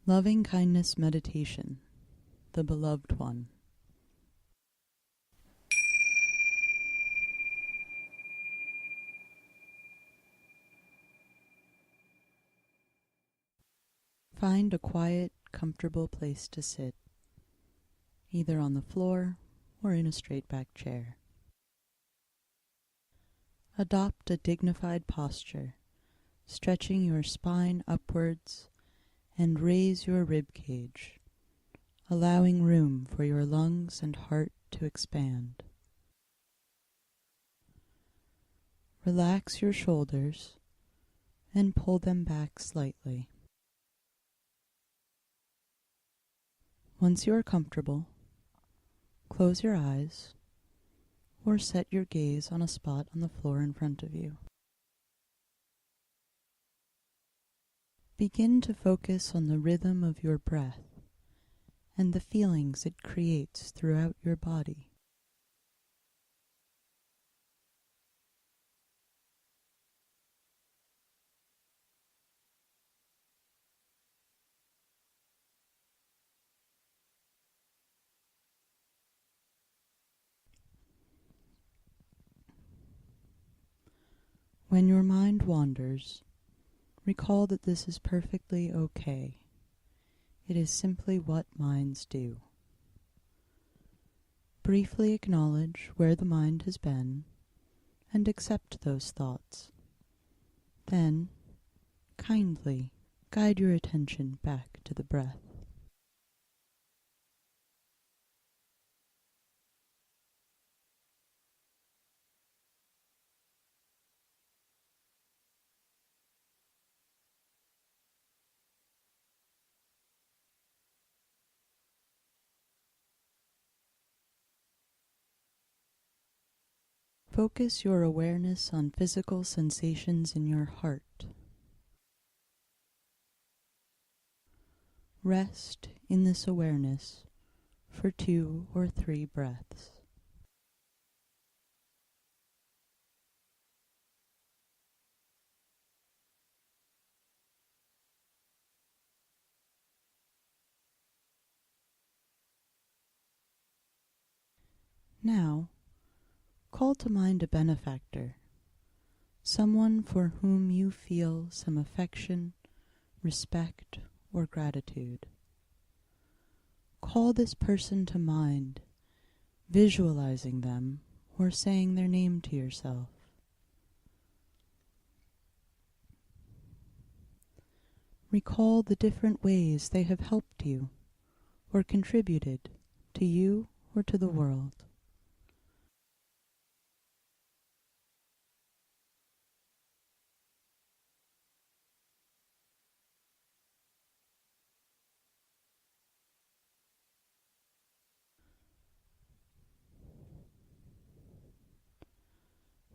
Loving kindness meditation, the beloved one. Find a quiet, comfortable place to sit, either on the floor or in a straight-back chair. Adopt a dignified posture, stretching your spine upwards, and raise your rib cage, allowing room for your lungs and heart to expand. Relax your shoulders and pull them back slightly. Once you are comfortable, close your eyes or set your gaze on a spot on the floor in front of you. Begin to focus on the rhythm of your breath and the feelings it creates throughout your body. When your mind wanders, recall that this is perfectly okay. It is simply what minds do. Briefly acknowledge where the mind has been and accept those thoughts. Then, kindly guide your attention back to the breath. Focus your awareness on physical sensations in your heart. Rest in this awareness for 2 or 3 breaths. Now, call to mind a benefactor, someone for whom you feel some affection, respect, or gratitude. Call this person to mind, visualizing them or saying their name to yourself. Recall the different ways they have helped you or contributed to you or to the world.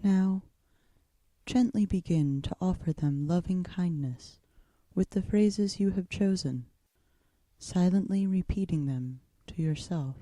Now, gently begin to offer them loving kindness with the phrases you have chosen, silently repeating them to yourself.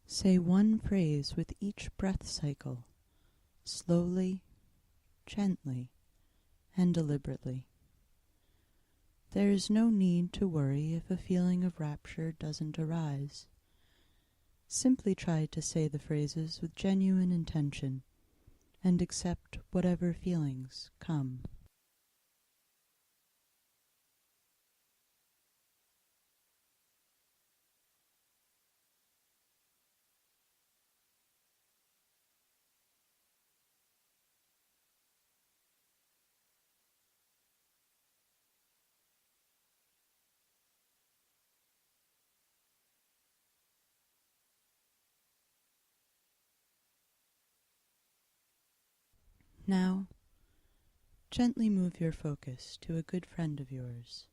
Say one phrase with each breath cycle, slowly, gently, and deliberately. There is no need to worry if a feeling of rapture doesn't arise. Simply try to say the phrases with genuine intention and accept whatever feelings come. Now, gently move your focus to a good friend of yours,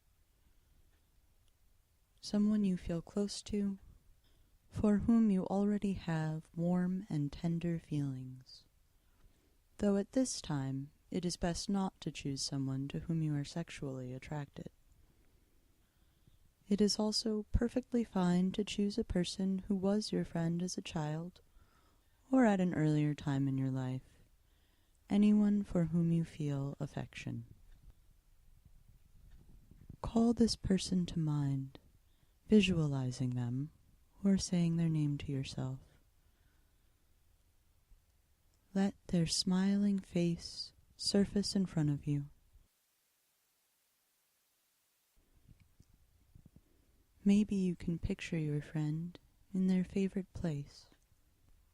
someone you feel close to, for whom you already have warm and tender feelings. Though at this time, it is best not to choose someone to whom you are sexually attracted. It is also perfectly fine to choose a person who was your friend as a child or at an earlier time in your life, anyone for whom you feel affection. Call this person to mind, visualizing them or saying their name to yourself. Let their smiling face surface in front of you. Maybe you can picture your friend in their favorite place.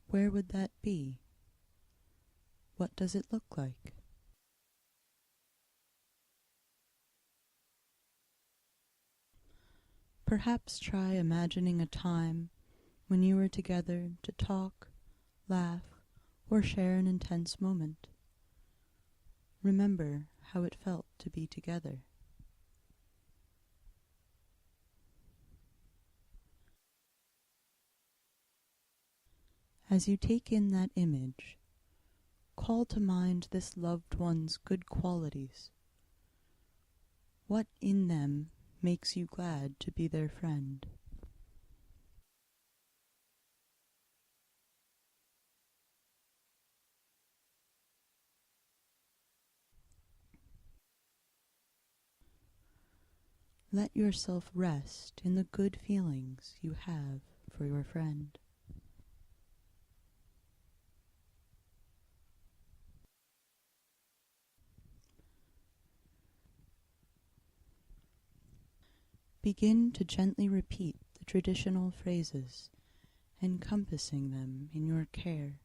Where would that be? What does it look like? Perhaps try imagining a time when you were together to talk, laugh, or share an intense moment. Remember how it felt to be together. As you take in that image, call to mind this loved one's good qualities. What in them makes you glad to be their friend? Let yourself rest in the good feelings you have for your friend. Begin to gently repeat the traditional phrases, encompassing them in your care.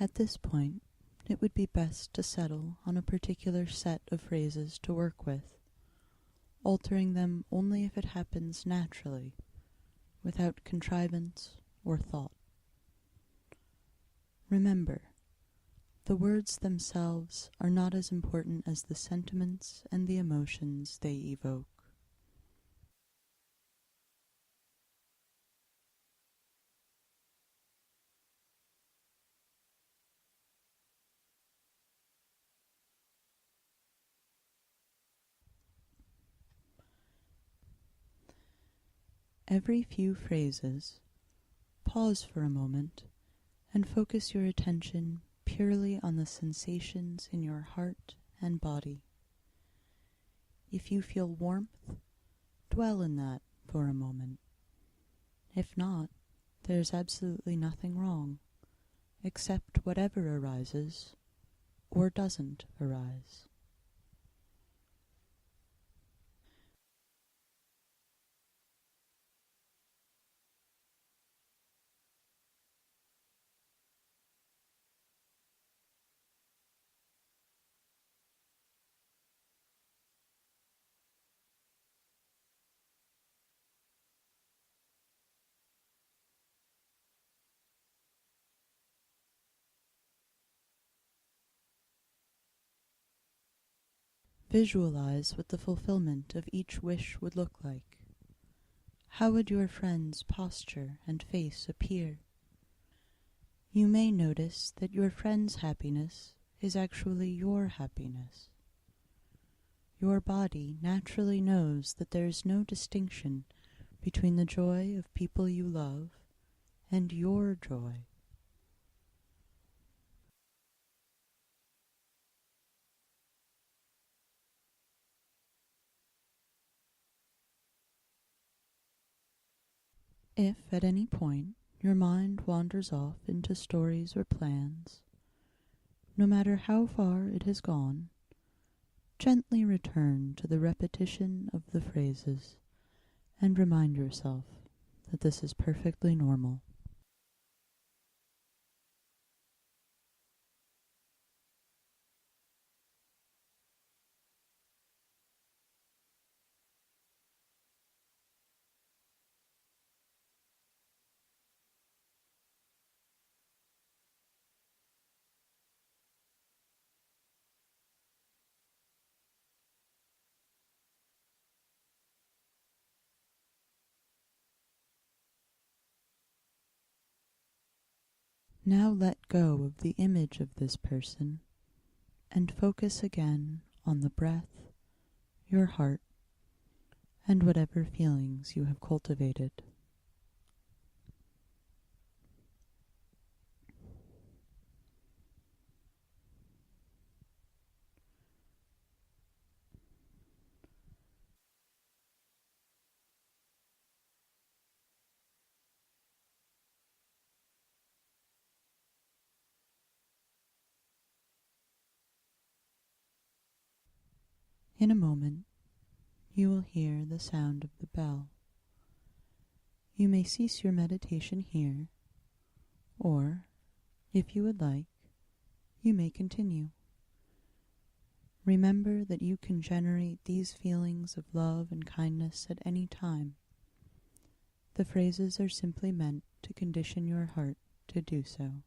At this point, it would be best to settle on a particular set of phrases to work with, altering them only if it happens naturally, without contrivance or thought. Remember, the words themselves are not as important as the sentiments and the emotions they evoke. Every few phrases, pause for a moment and focus your attention purely on the sensations in your heart and body. If you feel warmth, dwell in that for a moment. If not, there's absolutely nothing wrong. Accept whatever arises or doesn't arise. Visualize what the fulfillment of each wish would look like. How would your friend's posture and face appear? You may notice that your friend's happiness is actually your happiness. Your body naturally knows that there is no distinction between the joy of people you love and your joy. If at any point your mind wanders off into stories or plans, no matter how far it has gone, gently return to the repetition of the phrases and remind yourself that this is perfectly normal. Now let go of the image of this person and focus again on the breath, your heart, and whatever feelings you have cultivated. In a moment, you will hear the sound of the bell. You may cease your meditation here, or, if you would like, you may continue. Remember that you can generate these feelings of love and kindness at any time. The phrases are simply meant to condition your heart to do so.